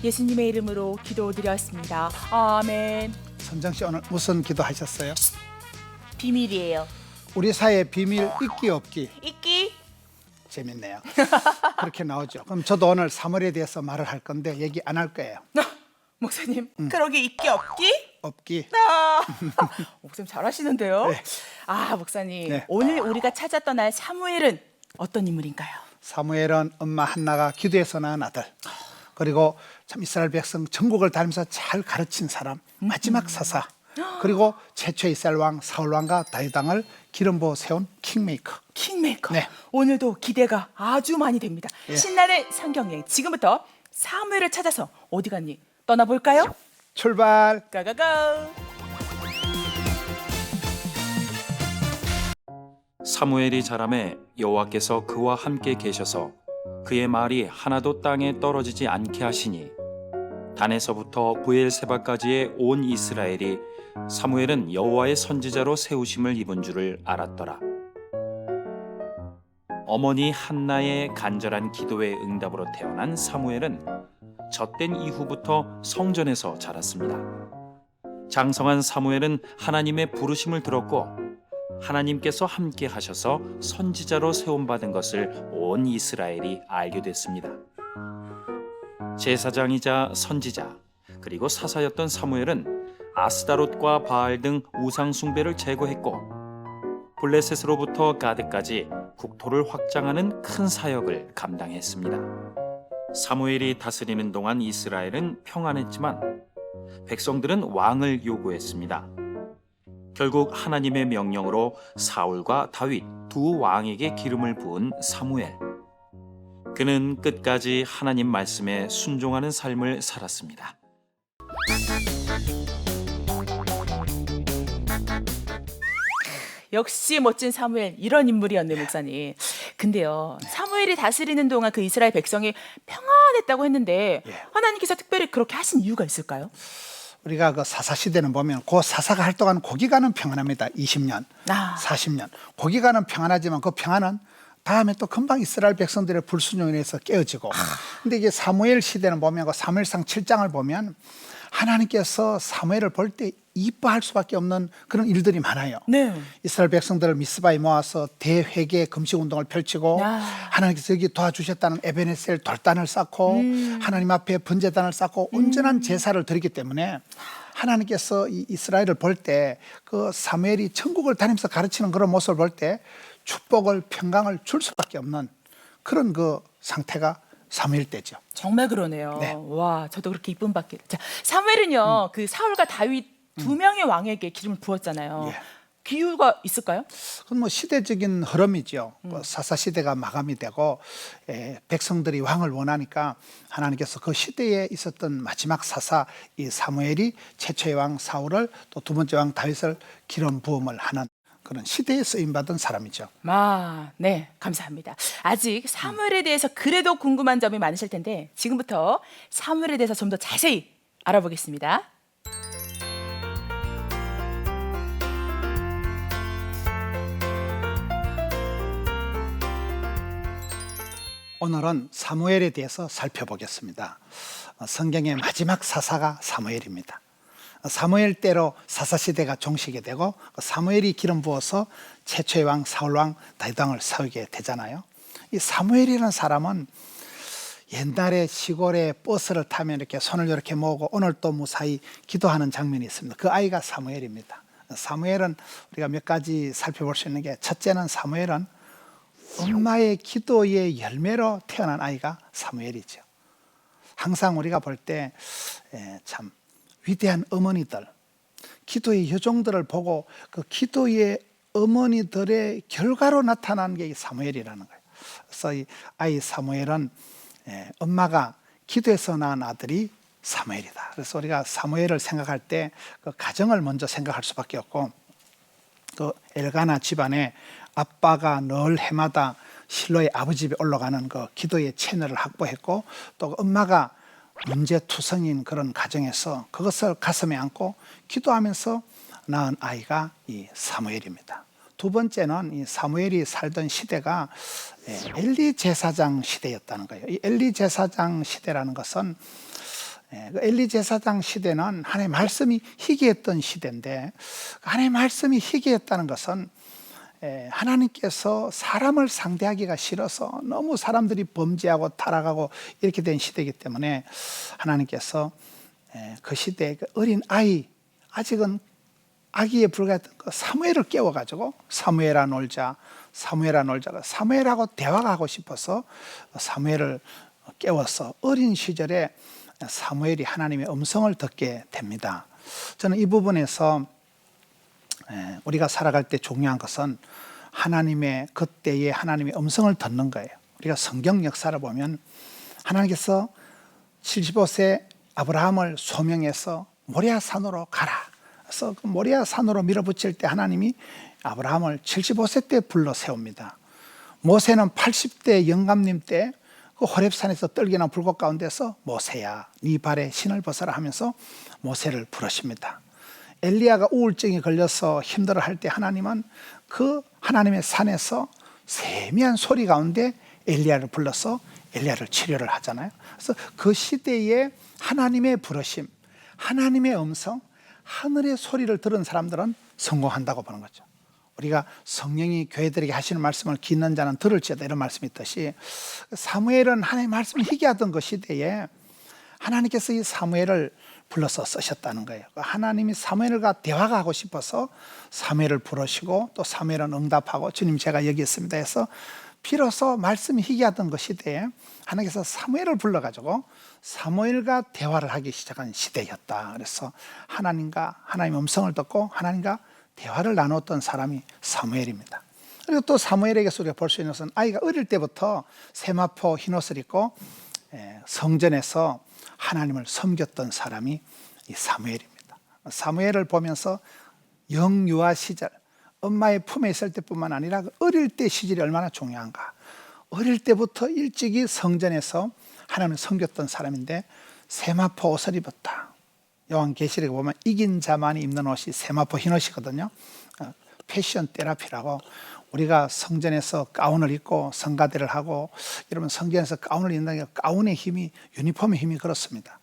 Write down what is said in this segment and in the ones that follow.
예수님의 이름으로 기도드렸습니다. 아멘. 선정 씨 오늘 무슨 기도하셨어요? 비밀이에요. 우리 사이에 비밀 있기 없기 있기? 재밌네요. 그렇게 나오죠. 그럼 저도 오늘 사물에 대해서 말을 할 건데 얘기 안 할 거예요. 목사님, 그러게 있기 없기? 없기. 아, 목사님 잘하시는데요. 네. 목사님, 네. 오늘 우리가 찾아 떠날 사무엘은 어떤 인물인가요? 사무엘은 엄마 한나가 기도해서 낳은 아들. 그리고 참 이스라엘 백성 전국을 다니면서 잘 가르친 사람. 마지막 사사. 그리고 최초의 이스라엘 왕 사울 왕과 다윗 왕을 기름 부어 세운 킹메이커. 킹메이커. 네. 오늘도 기대가 아주 많이 됩니다. 예. 신나는 성경여행 지금부터 사무엘을 찾아서 어디 갔니? 떠나볼까요? 출발. 가가가. 사무엘이 자라매 여호와께서 그와 함께 계셔서 그의 말이 하나도 땅에 떨어지지 않게 하시니 단에서부터 브엘세바까지의 온 이스라엘이 사무엘은 여호와의 선지자로 세우심을 입은 줄을 알았더라. 어머니 한나의 간절한 기도의 응답으로 태어난 사무엘은 젖된 이후부터 성전에서 자랐습니다. 장성한 사무엘은 하나님의 부르심을 들었고 하나님께서 함께 하셔서 선지자로 세움받은 것을 온 이스라엘이 알게 됐습니다. 제사장이자 선지자 그리고 사사였던 사무엘은 아스다롯과 바알 등 우상 숭배를 제거했고 블레셋으로부터 가드까지 국토를 확장하는 큰 사역을 감당했습니다. 사무엘이 다스리는 동안 이스라엘은 평안했지만 백성들은 왕을 요구했습니다. 결국 하나님의 명령으로 사울과 다윗 두 왕에게 기름을 부은 사무엘. 그는 끝까지 하나님 말씀에 순종하는 삶을 살았습니다. 역시 멋진 사무엘, 이런 인물이었네, 목사님. 근데요, 사무엘이 다스리는 동안 그 이스라엘 백성이 평안했다고 했는데 예. 하나님께서 특별히 그렇게 하신 이유가 있을까요? 우리가 그 사사 시대는 보면 그 사사가 활동하는 고기간은 평안합니다. 20년, 40년. 고기간은 평안하지만 그 평안은 다음에 또 금방 이스라엘 백성들의 불순종에 의해서 깨어지고. 근데 이게 사무엘 시대는 보면 그 사무엘상 7장을 보면 하나님께서 사무엘을 볼 때 이뻐할 수밖에 없는 그런 일들이 많아요. 네. 이스라엘 백성들을 미스바에 모아서 대회개 금식 운동을 펼치고 하나님께서 여기 도와주셨다는 에베네셀 돌단을 쌓고 하나님 앞에 번제단을 쌓고 온전한 제사를 드리기 때문에 하나님께서 이 이스라엘을 볼 때 그 사무엘이 천국을 다니면서 가르치는 그런 모습을 볼 때 축복을 평강을 줄 수밖에 없는 그런 그 상태가 사무엘 때죠. 정말 그러네요. 네. 와, 저도 그렇게 이쁨 받게. 자, 사무엘은요, 그 사울과 다윗 두 명의 왕에게 기름을 부었잖아요. 예. 그 이유가 있을까요? 그건 뭐 시대적인 흐름이죠. 뭐 사사 시대가 마감이 되고 백성들이 왕을 원하니까 하나님께서 그 시대에 있었던 마지막 사사 이 사무엘이 최초의 왕 사울을 또 두 번째 왕 다윗을 기름 부음을 하는 그런 시대에 쓰임 받은 사람이죠. 네, 감사합니다. 아직 사무엘에 대해서 그래도 궁금한 점이 많으실 텐데 지금부터 사무엘에 대해서 좀 더 자세히 알아보겠습니다. 오늘은 사무엘에 대해서 살펴보겠습니다. 성경의 마지막 사사가 사무엘입니다. 사무엘 때로 사사 시대가 종식이 되고 사무엘이 기름 부어서 최초의 왕 사울 왕 다윗 왕을 세우게 되잖아요. 이 사무엘이라는 사람은 옛날에 시골에 버스를 타면 이렇게 손을 이렇게 모으고 오늘 또 무사히 기도하는 장면이 있습니다. 그 아이가 사무엘입니다. 사무엘은 우리가 몇 가지 살펴볼 수 있는 게 첫째는 사무엘은 엄마의 기도의 열매로 태어난 아이가 사무엘이죠. 항상 우리가 볼 때 참 위대한 어머니들, 기도의 여종들을 보고 그 기도의 어머니들의 결과로 나타난 게 사무엘이라는 거예요. 그래서 이 아이 사무엘은 엄마가 기도해서 낳은 아들이 사무엘이다. 그래서 우리가 사무엘을 생각할 때 그 가정을 먼저 생각할 수밖에 없고 그 엘가나 집안에 아빠가 늘 해마다 실로의 아버지 집에 올라가는 그 기도의 채널을 확보했고 또 엄마가 문제투성인 그런 가정에서 그것을 가슴에 안고 기도하면서 낳은 아이가 이 사무엘입니다. 두 번째는 이 사무엘이 살던 시대가 엘리 제사장 시대였다는 거예요. 이 엘리 제사장 시대라는 것은 그 엘리 제사장 시대는 하나님의 말씀이 희귀했던 시대인데, 하나님의 말씀이 희귀했다는 것은 하나님께서 사람을 상대하기가 싫어서 너무 사람들이 범죄하고 타락하고 이렇게 된 시대이기 때문에 하나님께서 그 시대에 그 어린 아이, 아직은 아기에 불과했던 그 사무엘을 깨워가지고 사무엘아 놀자, 사무엘아 놀자가 사무엘하고 대화가 하고 싶어서 사무엘을 깨워서 어린 시절에 사무엘이 하나님의 음성을 듣게 됩니다. 저는 이 부분에서 우리가 살아갈 때 중요한 것은 하나님의 그때의 하나님의 음성을 듣는 거예요. 우리가 성경 역사를 보면 하나님께서 75세 아브라함을 소명해서 모리아 산으로 가라. 그래서 그 모리아 산으로 밀어붙일 때 하나님이 아브라함을 75세 때 불러 세웁니다. 모세는 80대 영감님 때 그 호렙산에서 떨기나 불꽃 가운데서 모세야 네 발에 신을 벗어라 하면서 모세를 부르십니다. 엘리야가 우울증이 걸려서 힘들어할 때 하나님은 그 하나님의 산에서 세미한 소리 가운데 엘리야를 불러서 엘리야를 치료를 하잖아요. 그래서 그 시대에 하나님의 부르심, 하나님의 음성, 하늘의 소리를 들은 사람들은 성공한다고 보는 거죠. 우리가 성령이 교회들에게 하시는 말씀을 듣는 자는 들을지어다 이런 말씀이 있듯이, 사무엘은 하나님의 말씀을 희귀하던 그 시대에 하나님께서 이 사무엘을 불러서 쓰셨다는 거예요. 하나님이 사무엘과 대화가 하고 싶어서 사무엘을 부르시고 또 사무엘은 응답하고 주님 제가 여기 있습니다 해서 비로소 말씀이 희귀하던 그 시대에 하나님께서 사무엘을 불러가지고 사무엘과 대화를 하기 시작한 시대였다. 그래서 하나님의 음성을 듣고 하나님과 대화를 나눴던 사람이 사무엘입니다. 그리고 또 사무엘에게서 우리가 볼 수 있는 것은 아이가 어릴 때부터 세마포 흰옷을 입고 성전에서 하나님을 섬겼던 사람이 이 사무엘입니다. 사무엘을 보면서 영유아 시절, 엄마의 품에 있을 때뿐만 아니라 어릴 때 시절이 얼마나 중요한가. 어릴 때부터 일찍이 성전에서 하나님을 섬겼던 사람인데 세마포 옷을 입었다. 요한계시록에 보면 이긴 자만이 입는 옷이 세마포 흰옷이거든요. 패션 테라피라고, 우리가 성전에서 가운을 입고 성가대를 하고 이러면 성전에서 가운을 입는 게 가운의 힘이, 유니폼의 힘이 그렇습니다.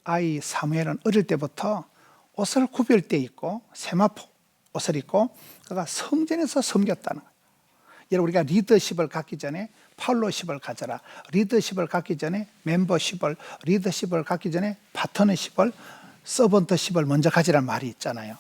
아이 사무엘은 어릴 때부터 옷을 구별 때 입고 세마포 옷을 입고 그가 성전에서 섬겼다는 거예요. 여러분, 우리가 리더십을 갖기 전에 팔로십을 가져라, 리더십을 갖기 전에 멤버십을, 리더십을 갖기 전에 파트너십을, 서번트십을 먼저 가지라는 말이 있잖아요.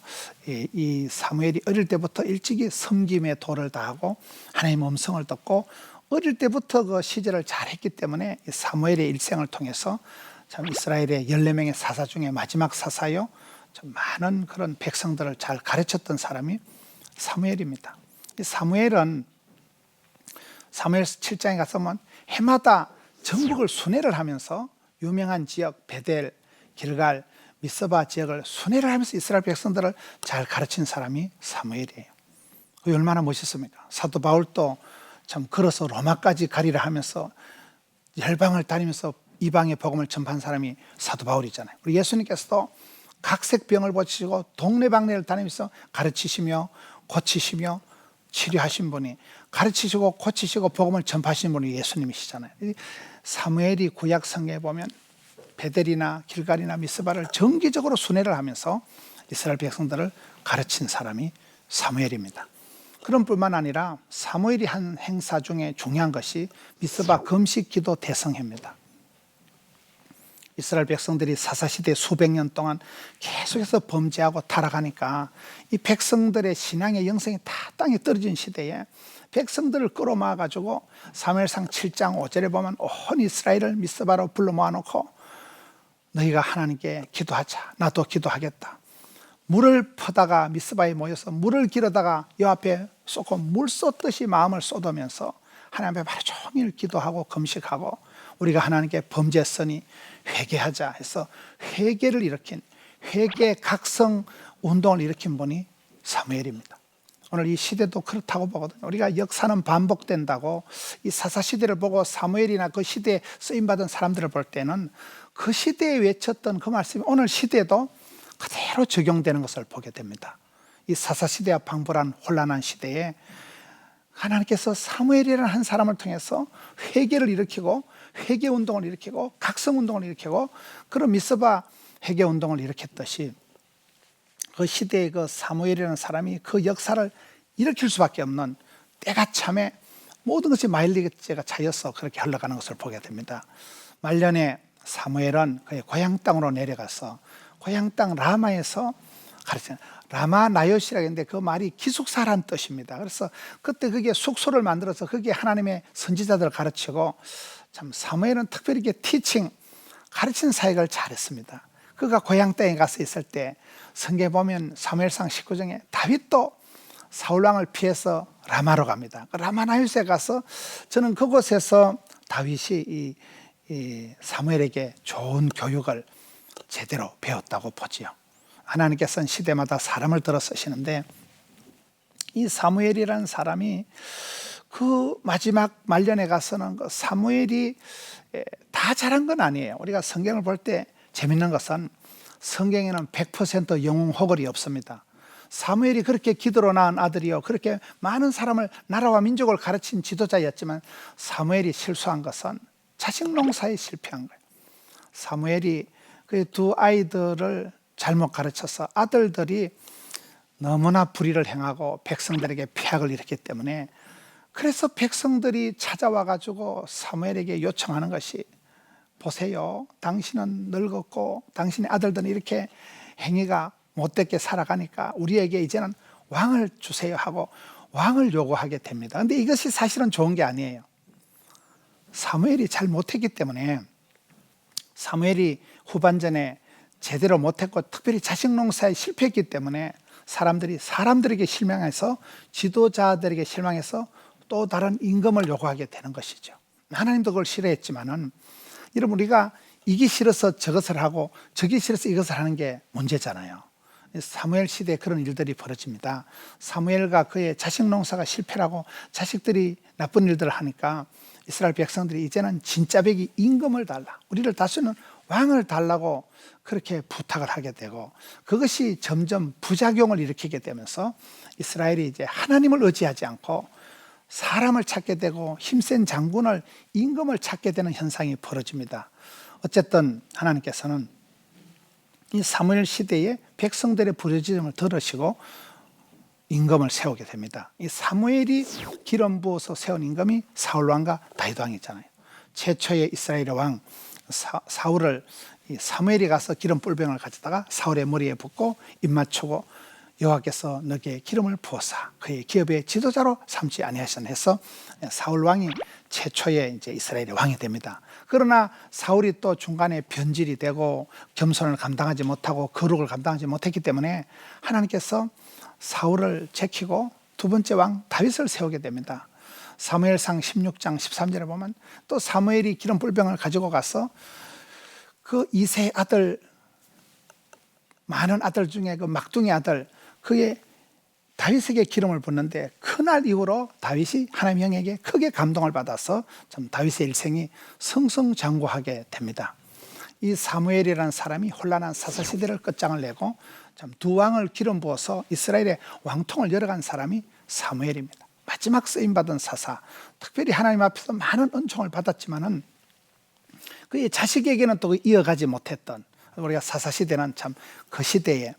이 사무엘이 어릴 때부터 일찍이 섬김의 도를 다하고 하나님의 음성을 듣고 어릴 때부터 그 시절을 잘했기 때문에 이 사무엘의 일생을 통해서 참 이스라엘의 14명의 사사 중에 마지막 사사요, 좀 많은 그런 백성들을 잘 가르쳤던 사람이 사무엘입니다. 이 사무엘은 사무엘서 7장에 가서 보면 해마다 전국을 순회를 하면서 유명한 지역 베델, 길갈, 미스바 지역을 순회를 하면서 이스라엘 백성들을 잘 가르친 사람이 사무엘이에요. 그게 얼마나 멋있습니까? 사도 바울도 참 걸어서 로마까지 가리라 하면서 열방을 다니면서 이방의 복음을 전파한 사람이 사도 바울이잖아요. 우리 예수님께서도 각색 병을 고치시고 동네방네를 다니면서 가르치시며 고치시며 치료하신 분이, 가르치시고 고치시고 복음을 전파하신 분이 예수님이시잖아요. 사무엘이 구약 성경에 보면 베델이나 길갈이나 미스바를 정기적으로 순회를 하면서 이스라엘 백성들을 가르친 사람이 사무엘입니다. 그런 뿐만 아니라 사무엘이 한 행사 중에 중요한 것이 미스바 금식 기도 대성회입니다. 이스라엘 백성들이 사사시대 수백 년 동안 계속해서 범죄하고 타락하니까 이 백성들의 신앙의 영성이 다 땅에 떨어진 시대에 백성들을 끌어모아가지고 사무엘상 7장 5절에 보면 온 이스라엘을 미스바로 불러 모아놓고 너희가 하나님께 기도하자. 나도 기도하겠다. 물을 퍼다가 미스바에 모여서 물을 기르다가 여 앞에 쏟고 물 쏟듯이 마음을 쏟으면서 하나님 앞에 하루 종일 기도하고 금식하고 우리가 하나님께 범죄했으니 회개하자 해서 회개를 일으킨, 회개 각성 운동을 일으킨 분이 사무엘입니다. 오늘 이 시대도 그렇다고 보거든요. 우리가 역사는 반복된다고 이 사사시대를 보고 사무엘이나 그 시대에 쓰임받은 사람들을 볼 때는 그 시대에 외쳤던 그 말씀이 오늘 시대에도 그대로 적용되는 것을 보게 됩니다. 이 사사시대와 방불한 혼란한 시대에 하나님께서 사무엘이라는 한 사람을 통해서 회개를 일으키고 회개 운동을 일으키고 각성 운동을 일으키고 그런 미스바 회개 운동을 일으켰듯이 그 시대의 그 사무엘이라는 사람이 그 역사를 일으킬 수밖에 없는 때가 참에 모든 것이 마일리지가 차여서 그렇게 흘러가는 것을 보게 됩니다. 말년에 사무엘은 그의 고향 땅으로 내려가서 고향 땅 라마에서 가르치는 라마 나요시라고 했는데 그 말이 기숙사라는 뜻입니다. 그래서 그때 그게 숙소를 만들어서 거기에 하나님의 선지자들을 가르치고 참 사무엘은 특별히 이렇게 티칭 가르치는 사역을 잘했습니다. 그가 고향 땅에 가서 있을 때 성경에 보면 사무엘상 19장에 다윗도 사울왕을 피해서 라마로 갑니다. 라마 나요시에 가서 저는 그곳에서 다윗이 이 사무엘에게 좋은 교육을 제대로 배웠다고 보지요. 하나님께서는 시대마다 사람을 들어 쓰시는데 이 사무엘이라는 사람이 그 마지막 말년에 가서는 그 사무엘이 다 잘한 건 아니에요. 우리가 성경을 볼 때 재밌는 것은 성경에는 100% 영웅 호걸이 없습니다. 사무엘이 그렇게 기도로 낳은 아들이요 그렇게 많은 사람을 나라와 민족을 가르친 지도자였지만 사무엘이 실수한 것은 자식 농사에 실패한 거예요. 사무엘이 그 두 아이들을 잘못 가르쳐서 아들들이 너무나 불의를 행하고 백성들에게 폐악을 일으켰기 때문에 그래서 백성들이 찾아와 가지고 사무엘에게 요청하는 것이 보세요. 당신은 늙었고 당신의 아들들은 이렇게 행위가 못되게 살아가니까 우리에게 이제는 왕을 주세요 하고 왕을 요구하게 됩니다. 그런데 이것이 사실은 좋은 게 아니에요. 사무엘이 잘 못했기 때문에 사무엘이 후반전에 제대로 못했고 특별히 자식 농사에 실패했기 때문에 사람들에게 실망해서 지도자들에게 실망해서 또 다른 임금을 요구하게 되는 것이죠. 하나님도 그걸 싫어했지만은 여러분 우리가 이기 싫어서 저것을 하고 저기 싫어서 이것을 하는 게 문제잖아요. 사무엘 시대에 그런 일들이 벌어집니다. 사무엘과 그의 자식 농사가 실패라고 자식들이 나쁜 일들을 하니까 이스라엘 백성들이 이제는 진짜배기 임금을 달라, 우리를 다스리는 왕을 달라고 그렇게 부탁을 하게 되고 그것이 점점 부작용을 일으키게 되면서 이스라엘이 이제 하나님을 의지하지 않고 사람을 찾게 되고 힘센 장군을 임금을 찾게 되는 현상이 벌어집니다. 어쨌든 하나님께서는 이 사무엘 시대에 백성들의 부르짖음을 들으시고 임금을 세우게 됩니다. 이 사무엘이 기름 부어서 세운 임금이 사울 왕과 다윗 왕이잖아요. 최초의 이스라엘의 왕 사울을 사무엘이 가서 기름 뿔병을 가져다가 사울의 머리에 붓고 입 맞추고 여호와께서 너게 기름을 부어사 그의 기업의 지도자로 삼지 아니하셨나 해서 사울 왕이 최초의 이제 이스라엘의 왕이 됩니다. 그러나 사울이 또 중간에 변질이 되고 겸손을 감당하지 못하고 거룩을 감당하지 못했기 때문에 하나님께서 사울을 제키고 두 번째 왕 다윗을 세우게 됩니다. 사무엘상 16장 13절에 보면 또 사무엘이 기름 뿔병을 가지고 가서 그 이세 아들 많은 아들 중에 그 막둥이 아들 그의 다윗에게 기름을 붓는데 그날 이후로 다윗이 하나님 형에게 크게 감동을 받아서 참 다윗의 일생이 승승장구하게 됩니다. 이 사무엘이라는 사람이 혼란한 사사시대를 끝장을 내고 참 두 왕을 기름 부어서 이스라엘의 왕통을 열어간 사람이 사무엘입니다. 마지막 쓰임받은 사사, 특별히 하나님 앞에서 많은 은총을 받았지만은 그의 자식에게는 또 이어가지 못했던 우리가 사사시대는 참 그 시대에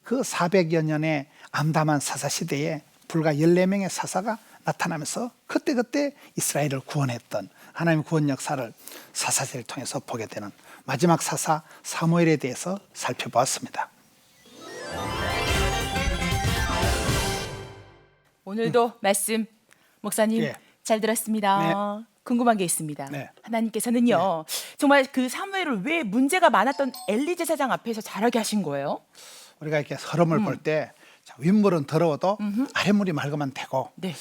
그 400여 년의 암담한 사사시대에 불과 14명의 사사가 나타나면서 그때그때 이스라엘을 구원했던 하나님의 구원 역사를 사사시대를 통해서 보게 되는 마지막 사사 사무엘에 대해서 살펴보았습니다. 오늘도 말씀 목사님 예. 잘 들었습니다. 네. 궁금한 게 있습니다. 네. 하나님께서는요 정말 그 사무엘을 왜 문제가 많았던 엘리 제사장 앞에서 자라게 하신 거예요? 우리가 이렇게 흐름을 볼 때 윗물은 더러워도 아랫물이 맑으면 되고 네.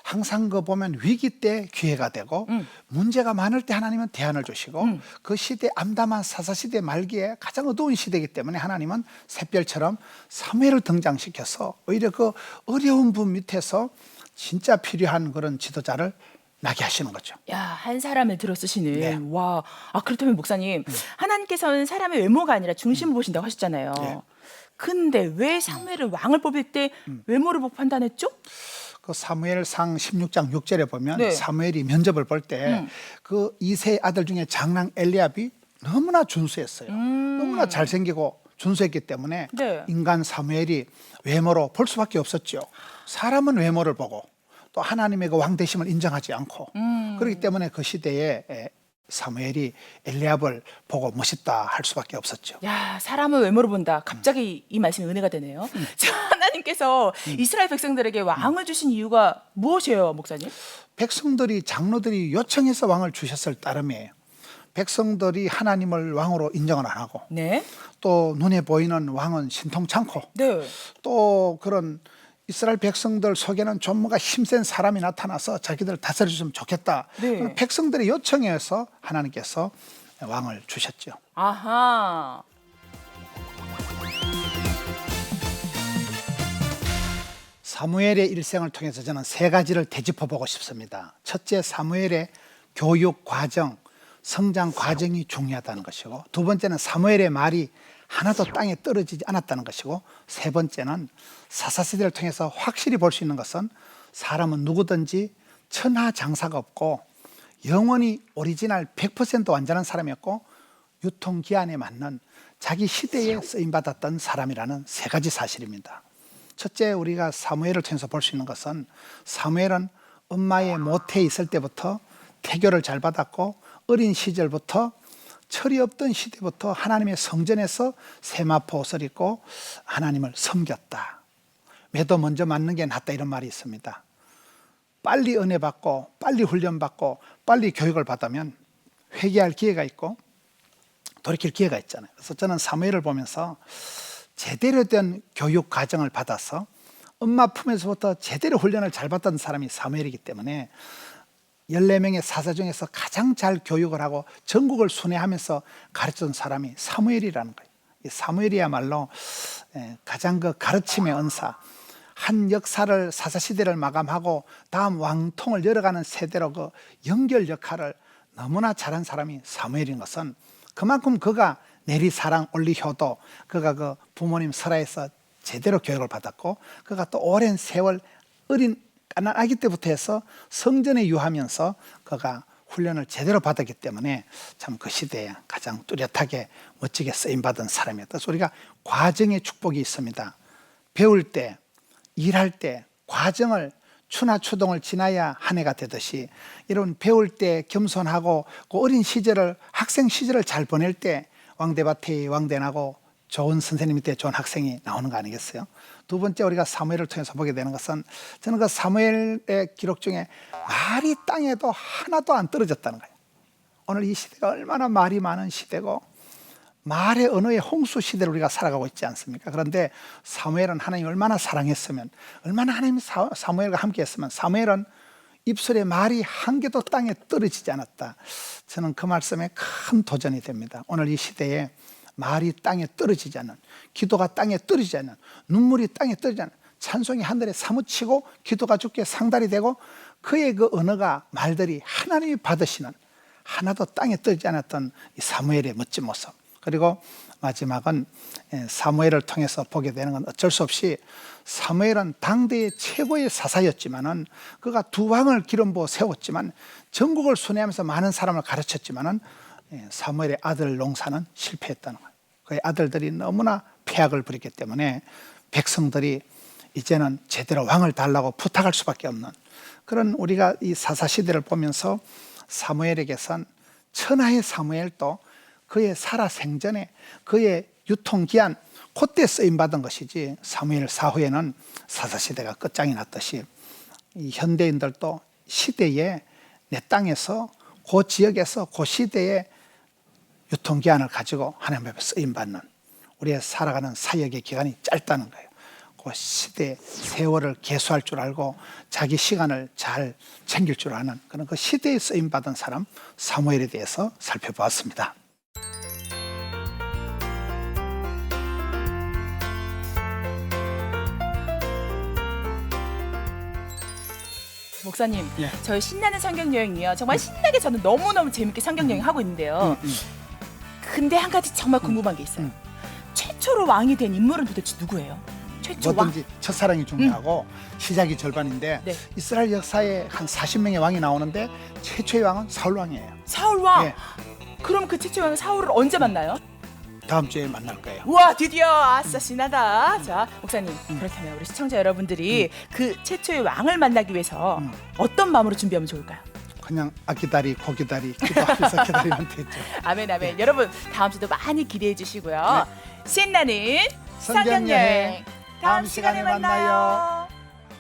항상 그 보면 위기 때 기회가 되고 문제가 많을 때 하나님은 대안을 주시고 그 시대 암담한 사사시대 말기에 가장 어두운 시대이기 때문에 하나님은 샛별처럼 사무엘을 등장시켜서 오히려 그 어려운 분 밑에서 진짜 필요한 그런 지도자를 나게 하시는 거죠. 야, 한 사람을 들어 쓰시는. 네. 와. 아, 그렇다면 목사님, 하나님께서는 사람의 외모가 아니라 중심을 보신다고 하셨잖아요. 네. 근데 왜 사무엘을 왕을 뽑을 때 외모를 보고 판단했죠? 그 사무엘상 16장 6절에 보면 네. 사무엘이 면접을 볼 때 그 이세 아들 중에 장남 엘리압이 너무나 준수했어요. 너무나 잘생기고 준수했기 때문에 네. 인간 사무엘이 외모로 볼 수밖에 없었죠. 사람은 외모를 보고 또 하나님의 그 왕되심을 인정하지 않고 그렇기 때문에 그 시대에 사무엘이 엘리압을 보고 멋있다 할 수밖에 없었죠. 야, 사람을 외모로 본다. 갑자기 이 말씀이 은혜가 되네요. 자, 하나님께서 이스라엘 백성들에게 왕을 주신 이유가 무엇이에요, 목사님? 백성들이 장로들이 요청해서 왕을 주셨을 따름이에요. 백성들이 하나님을 왕으로 인정을 안 하고 네. 또 눈에 보이는 왕은 신통찮고 네. 또 그런 이스라엘 백성들 속에는 좀 뭔가 힘센 사람이 나타나서 자기들 다스려주면 좋겠다. 네. 백성들의 요청에서 하나님께서 왕을 주셨죠. 아하. 사무엘의 일생을 통해서 저는 세 가지를 되짚어 보고 싶습니다. 첫째, 사무엘의 교육 과정, 성장 과정이 중요하다는 것이고, 두 번째는 사무엘의 말이 하나도 땅에 떨어지지 않았다는 것이고, 세 번째는 사사시대를 통해서 확실히 볼 수 있는 것은 사람은 누구든지 천하장사가 없고 영원히 오리지널 100% 완전한 사람이었고 유통기한에 맞는 자기 시대에 쓰임받았던 사람이라는 세 가지 사실입니다. 첫째, 우리가 사무엘을 통해서 볼 수 있는 것은 사무엘은 엄마의 모태에 있을 때부터 태교를 잘 받았고 어린 시절부터 철이 없던 시대부터 하나님의 성전에서 세마포 옷을 입고 하나님을 섬겼다. 매도 먼저 맞는 게 낫다 이런 말이 있습니다. 빨리 은혜 받고 빨리 훈련 받고 빨리 교육을 받으면 회개할 기회가 있고 돌이킬 기회가 있잖아요. 그래서 저는 사무엘을 보면서 제대로 된 교육 과정을 받아서 엄마 품에서부터 제대로 훈련을 잘 받던 사람이 사무엘이기 때문에 14명의 사사 중에서 가장 잘 교육을 하고 전국을 순회하면서 가르쳤던 사람이 사무엘이라는 거예요. 이 사무엘이야말로 가장 그 가르침의 은사, 한 역사를 사사시대를 마감하고 다음 왕통을 열어가는 세대로 그 연결 역할을 너무나 잘한 사람이 사무엘인 것은 그만큼 그가 내리사랑 올리효도, 그가 그 부모님 설화에서 제대로 교육을 받았고 그가 또 오랜 세월 어린 까난 아기 때부터 해서 성전에 유하면서 그가 훈련을 제대로 받았기 때문에 참 그 시대에 가장 뚜렷하게 멋지게 쓰임받은 사람이었다. 그래서 우리가 과정의 축복이 있습니다. 배울 때, 일할 때 과정을 추나추동을 지나야 한 해가 되듯이 이런 배울 때 겸손하고 그 어린 시절을 학생 시절을 잘 보낼 때 왕대밭에 왕대나고 좋은 선생님이 때 좋은 학생이 나오는 거 아니겠어요? 두 번째, 우리가 사무엘을 통해서 보게 되는 것은 저는 그 사무엘의 기록 중에 말이 땅에도 하나도 안 떨어졌다는 거예요. 오늘 이 시대가 얼마나 말이 많은 시대고 말의 언어의 홍수 시대를 우리가 살아가고 있지 않습니까? 그런데 사무엘은 하나님 얼마나 사랑했으면, 얼마나 하나님이 사무엘과 함께 했으면 사무엘은 입술에 말이 한 개도 땅에 떨어지지 않았다. 저는 그 말씀에 큰 도전이 됩니다. 오늘 이 시대에 말이 땅에 떨어지지 않는, 기도가 땅에 떨어지지 않는, 눈물이 땅에 떨어지지 않는, 찬송이 하늘에 사무치고 기도가 주께 상달이 되고 그의 그 언어가 말들이 하나님이 받으시는, 하나도 땅에 떨어지지 않았던 이 사무엘의 멋진 모습. 그리고 마지막은 사무엘을 통해서 보게 되는 건 어쩔 수 없이 사무엘은 당대의 최고의 사사였지만은 그가 두 왕을 기름 부어 세웠지만 전국을 순회하면서 많은 사람을 가르쳤지만은 사무엘의 아들 농사는 실패했다는 거예요. 그의 아들들이 너무나 패악을 부렸기 때문에 백성들이 이제는 제대로 왕을 달라고 부탁할 수밖에 없는 그런, 우리가 이 사사 시대를 보면서 사무엘에게선 천하의 사무엘도 그의 살아 생전에 그의 유통기한 그때 쓰임받은 것이지 사무엘 사후에는 사사시대가 끝장이 났듯이 이 현대인들도 시대에 내 땅에서 그 지역에서 그 시대에 유통기한을 가지고 하나님 앞에 쓰임받는, 우리의 살아가는 사역의 기간이 짧다는 거예요. 그 시대 세월을 계수할 줄 알고 자기 시간을 잘 챙길 줄 아는 그런 그 시대에 쓰임받은 사람 사무엘에 대해서 살펴보았습니다. 목사님, 예. 저희 신나는 성경 여행이요. 정말 신나게 저는 너무너무 재밌게 성경 여행 하고 있는데요. 근데 한 가지 정말 궁금한 게 있어요. 최초로 왕이 된 인물은 도대체 누구예요? 최초 왕. 뭐든지 첫사랑이 중요하고 시작이 절반인데 네. 이스라엘 역사에 한 40명의 왕이 나오는데 최초의 왕은 사울 왕이에요. 사울 왕. 예. 그럼 그 최초 왕 사울을 언제 만나요? 다음 주에 만날 거예요. 우와 드디어 아싸 신나다. 자 목사님 그렇다면 우리 시청자 여러분들이 그 최초의 왕을 만나기 위해서 어떤 마음으로 준비하면 좋을까요? 그냥 아기다리 고기다리 기도하면서 기다리면 되죠. 아멘 아멘. 여러분 다음 주도 많이 기대해 주시고요. 신나는 성경 성경 여행 여행. 다음 시간에 만나요.